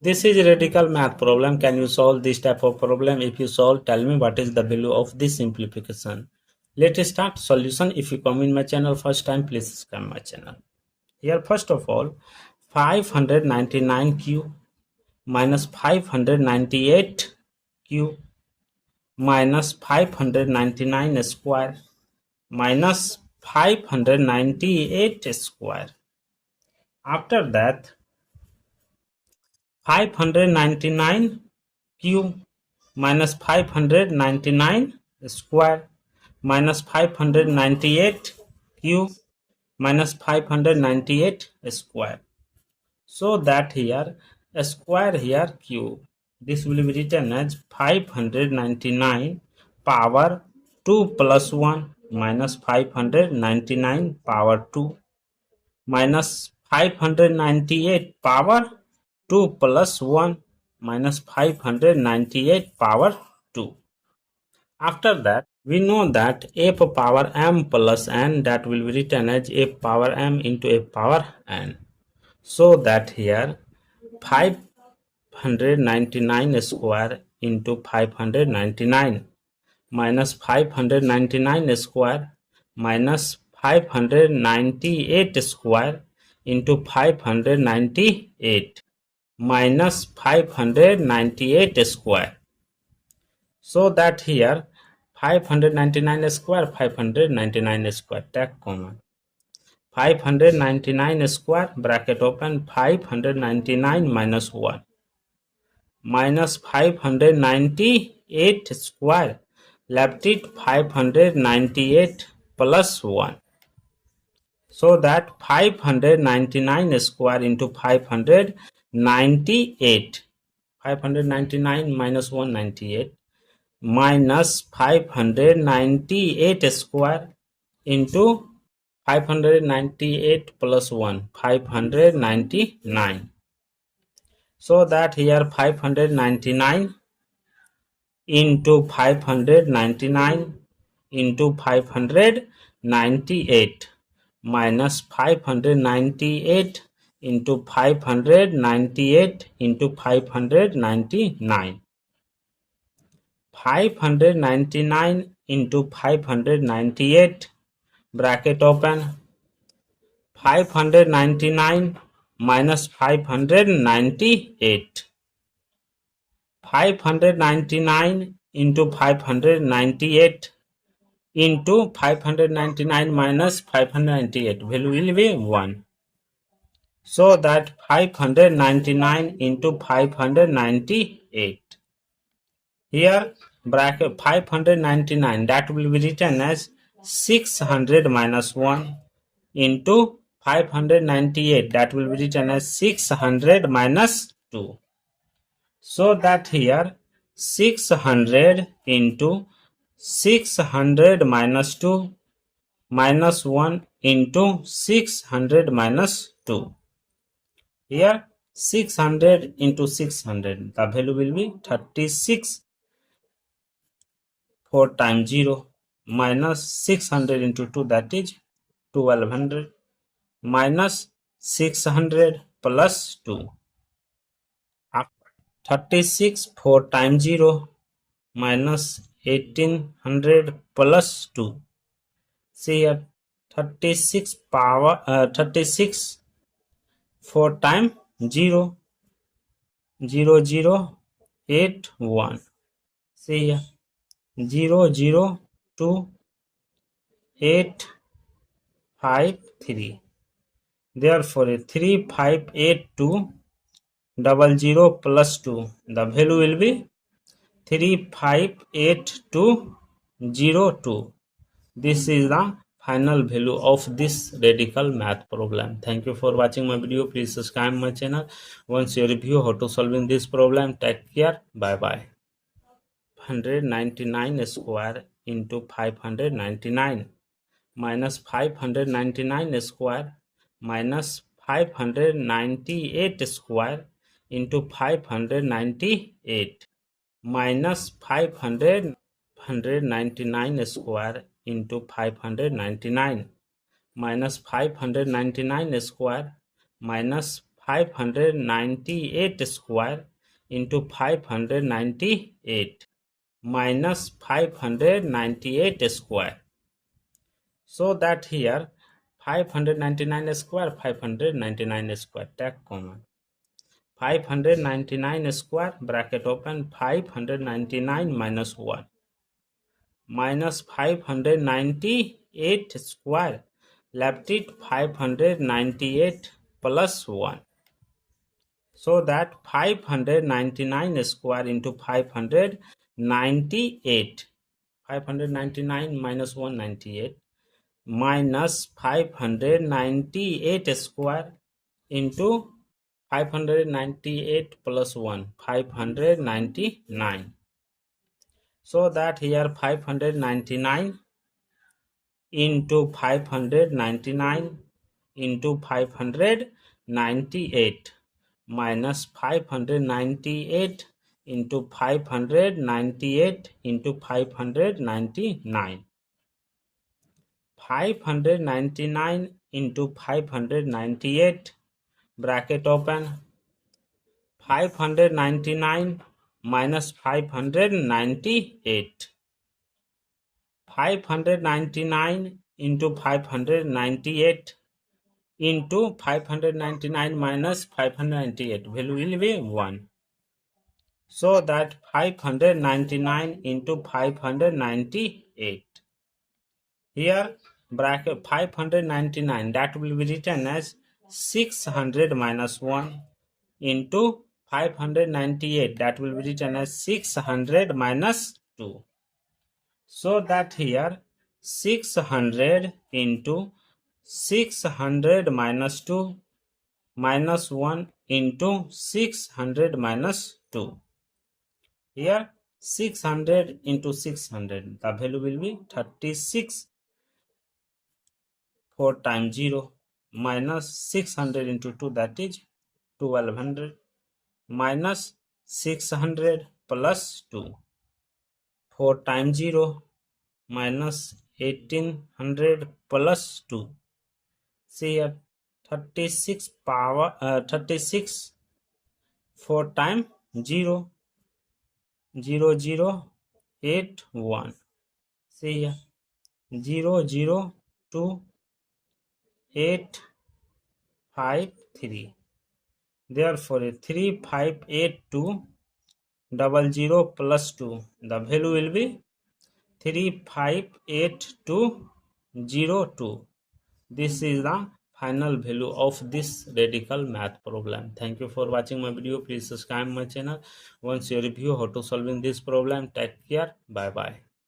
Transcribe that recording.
This is a radical math problem. Can you solve this type of problem? If you solve, tell me what is the value of this simplification. Let's start solution. If you come in my channel first time, please subscribe my channel. Here first of all, 599 cube minus 598 cube minus 599 square minus 598 square. After that, 599 cube minus 599 square minus 598 cube minus 598 square. So that here a square here cube. This will be written as 599 power 2 plus 1 minus 599 power 2 minus 598 power 2 plus 1 minus 598 power 2. After that, we know that f power m plus n, that will be written as f power m into f power n. So that here 599 square into 599 minus 599 square minus 598 square into 598 minus 598 square. So that here 599 square, 599 square, take common. 599 square, bracket open, 599 minus 1 minus 598 square, left it 598 plus 1. So that 599 square into 598, 599 minus 198 minus 598 square into 598 plus 1, 599. So that here 599 into 599 into 598 minus 598 into 598 into 599. 599 into 598, bracket open, 599 minus 598, 599 into 598 into 599 minus 598, value will be 1. So that 599 into 598. Here bracket 599, that will be written as 600 minus 1 into 598, that will be written as 600 minus 2. So that here 600 into 600 minus 2 minus 1 into 600 minus 2. Here 600 into 600, the value will be 36. 4 times 0 minus 600 into 2, that is 1200 minus 600 plus 2. 36 4 times 0 minus 1800 plus 2. See here 36 power 36 4 times 0 0 0 8 1. See here 0 0 2 8 5 3. Therefore 3 5 8 2 00 plus 2, the value will be 358 This is the final value of this radical math problem. Thank you for watching my video. Please subscribe my channel. Once you review how to solving this problem, take care. Bye bye. 599 square into 599 minus 599 square minus 598 square into 598 minus 599 square into 599 minus 599 square minus 598 square into 598 minus 598 square. So that here 599 square, 599 square, take common. 599 square, bracket open, 599 minus 1 minus 598 square, left it 598 plus 1. So that 599 square into 598, 599 minus 198 minus 598 square into 598 plus 1, 599. So that here 599 into 599 into 598 minus 598 into 598 into 599. 599 into 598, bracket open, 599 minus 598. 599 into 598 into 599 minus 598, value will be 1. So that 599 into 598. Here bracket 599, that will be written as 600 minus 1 into 598, that will be written as 600 minus 2. So that here 600 into 600 minus 2 minus 1 into 600 minus 2. Here 600 into 600, the value will be 36. 4 times 0 minus 600 into 2, that is 1200 minus 600 plus 2. 4 times 0 minus 1800 plus 2. See here 36 power 36. 4 times 0, 0 0 8 1. See here 0 0 2 8 5 3. Therefore 3582 00 plus 2, the value will be 358202. This is the final value of this radical math problem. Thank you for watching my video. Please subscribe my channel. Once you review how to solving this problem, take care. Bye bye.